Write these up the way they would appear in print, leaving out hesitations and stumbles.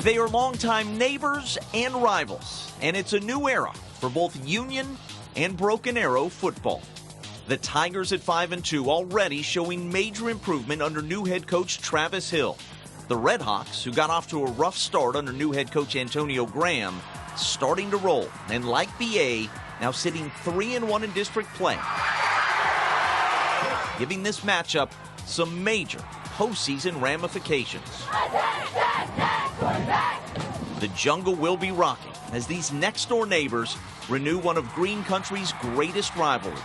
They are longtime neighbors and rivals, and it's a new era for both Union and Broken Arrow football. The Tigers at 5-2 already showing major improvement under new head coach Travis Hill. The Redhawks, who got off to a rough start under new head coach Antonio Graham, starting to roll, and like BA, now sitting 3-1 in district play, giving this matchup some major postseason ramifications. The jungle will be rocking as these next-door neighbors renew one of Green Country's greatest rivalries.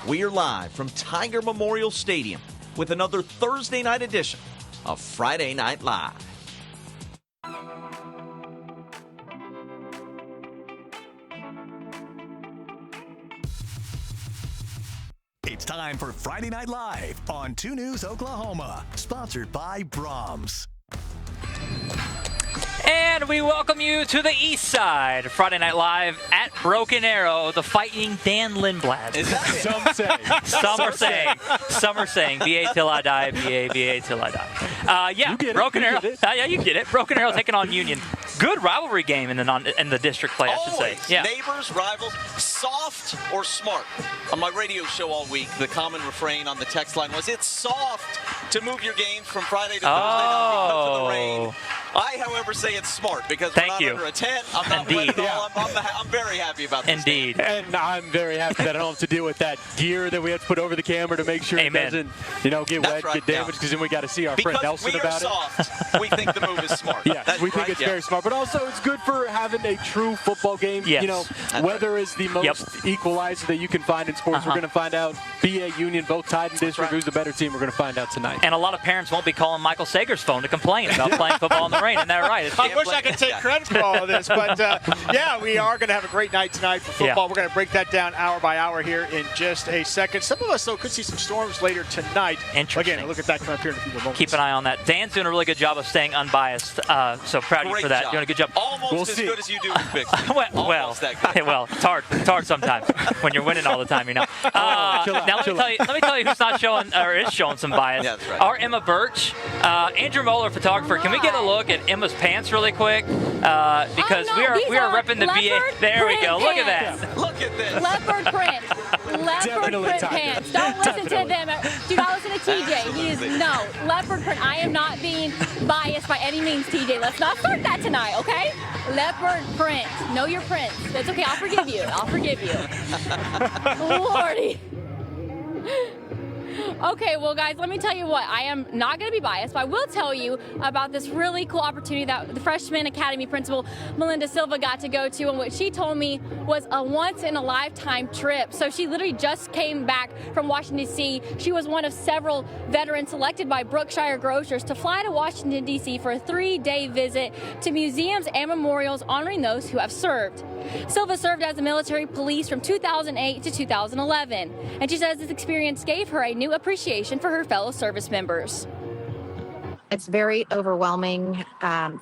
We are live from Tiger Memorial Stadium with another Thursday night edition of Friday Night Live. It's time for Friday Night Live on 2 News Oklahoma, sponsored by Brahms. And we welcome you to the east side, Friday Night Live at Broken Arrow, the Fighting Dan Lindblad. Is that it? Some say. Some are saying, BA till I die, BA till I die. Yeah, Broken Arrow. Yeah, you get it. Broken Arrow taking on Union. Good rivalry game in the district play, I should say. Yeah. Neighbors, rivals, soft or smart. On my radio show all week, the common refrain on the text line was, it's soft to move your games from Friday to Thursday night because of the rain. I, however, say it's smart because we're not under a tent. I'm not wet at all. I'm very happy about this. Indeed. Game. And I'm very happy that I don't have to deal with that gear that we have to put over the camera to make sure it doesn't, get wet, get damaged, because then we got to see our friend Nelson about it. Because we are soft, we think the move is smart. Yeah, we think it's very smart. But also, it's good for having a true football game. Yes. Weather is the most equalizer that you can find in sports. We're going to find out. BA Union, both tied in district. Who's the better team? We're going to find out tonight. And a lot of parents won't be calling Michael Sager's phone to complain about playing football in the rain. Isn't that right? I wish I could take credit for all of this, but we are going to have a great night tonight for football. We're going to break that down hour by hour here in just a second. Some of us, though, could see some storms later tonight. Interesting. Again, look at that come up here in a few moments. Keep an eye on that. Dan's doing a really good job of staying unbiased, so proud of you for that. Doing a good job. Almost as good as you do with Bixby. well, it's hard sometimes when you're winning all the time, Now let me tell you who's not showing or is showing some bias. Yeah, that's right. Our Emma Birch, Andrew Moeller, photographer. Can we get a look at Emma's pants really quick? Because we are repping the BA. There we go. Look at that. Look at this. Leopard print. Leopard print pants. Don't listen to them. Do not listen to TJ. Leopard print. I am not being biased by any means, TJ. Let's not start that tonight, okay? Leopard print. Know your prints. That's okay. I'll forgive you. Lordy. Okay, well, guys, let me tell you what. I am not going to be biased, but I will tell you about this really cool opportunity that the freshman academy principal, Melinda Silva, got to go to, and what she told me was a once-in-a-lifetime trip. So she literally just came back from Washington, D.C. She was one of several veterans selected by Brookshire Grocers to fly to Washington, D.C. for a 3-day visit to museums and memorials honoring those who have served. Silva served as a military police from 2008 to 2011, and she says this experience gave her a new appreciation for her fellow service members. It's very overwhelming,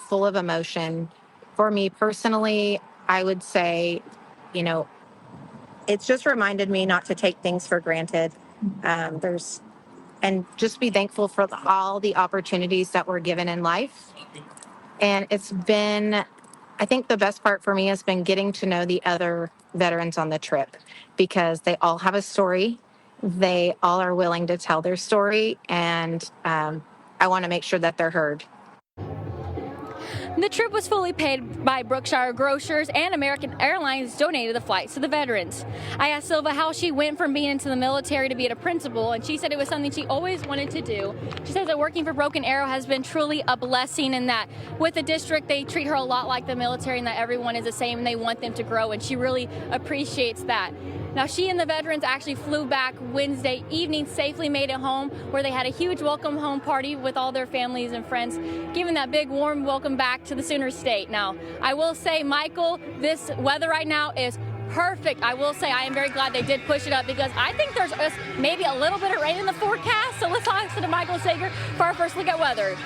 full of emotion. For me personally, I would say, it's just reminded me not to take things for granted. And just be thankful for all the opportunities that we're given in life. And it's been, I think the best part for me has been getting to know the other veterans on the trip, because they all have a story. They all are willing to tell their story, and I want to make sure that they're heard. The trip was fully paid by Brookshire Grocers, and American Airlines donated the flights to the veterans. I asked Silva how she went from being into the military to being a principal, and she said it was something she always wanted to do. She says that working for Broken Arrow has been truly a blessing, and that with the district, they treat her a lot like the military, and that everyone is the same, and they want them to grow, and she really appreciates that. Now, she and the veterans actually flew back Wednesday evening, safely made it home, where they had a huge welcome home party with all their families and friends, giving that big warm welcome back to the Sooner State. Now, I will say, Michael, this weather right now is perfect. I will say I am very glad they did push it up, because I think there's maybe a little bit of rain in the forecast. So let's listen to Michael Sager for our first look at weather.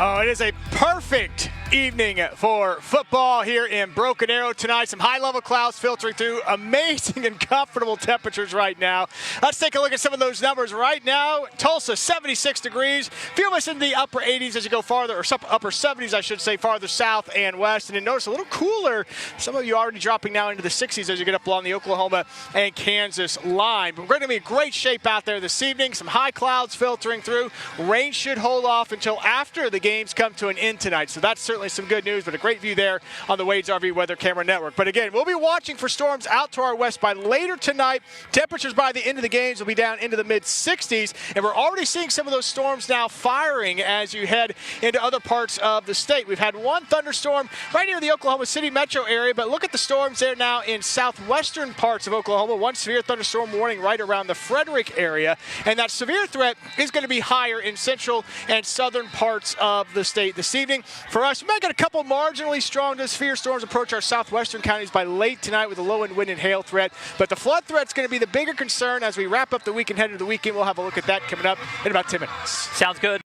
Oh, it is a perfect evening for football here in Broken Arrow tonight. Some high-level clouds filtering through. Amazing and comfortable temperatures right now. Let's take a look at some of those numbers right now. Tulsa, 76 degrees. Few of us in the upper 80s as you go farther, or upper 70s, I should say, farther south and west. And then notice a little cooler. Some of you already dropping now into the 60s as you get up along the Oklahoma and Kansas line. But we're going to be in great shape out there this evening. Some high clouds filtering through. Rain should hold off until after the games come to an end tonight. So that's certainly some good news, but a great view there on the Wade's RV Weather Camera Network. But again, we'll be watching for storms out to our west by later tonight. Temperatures by the end of the games will be down into the mid-60s, and we're already seeing some of those storms now firing as you head into other parts of the state. We've had one thunderstorm right near the Oklahoma City metro area, but look at the storms there now in southwestern parts of Oklahoma. One severe thunderstorm warning right around the Frederick area, and that severe threat is going to be higher in central and southern parts of the state this evening. For us, we might get a couple marginally strong to severe storms approach our southwestern counties by late tonight with a low wind and hail threat, but the flood threat's going to be the bigger concern as we wrap up the week and head into the weekend. We'll have a look at that coming up in about 10 minutes. Sounds good.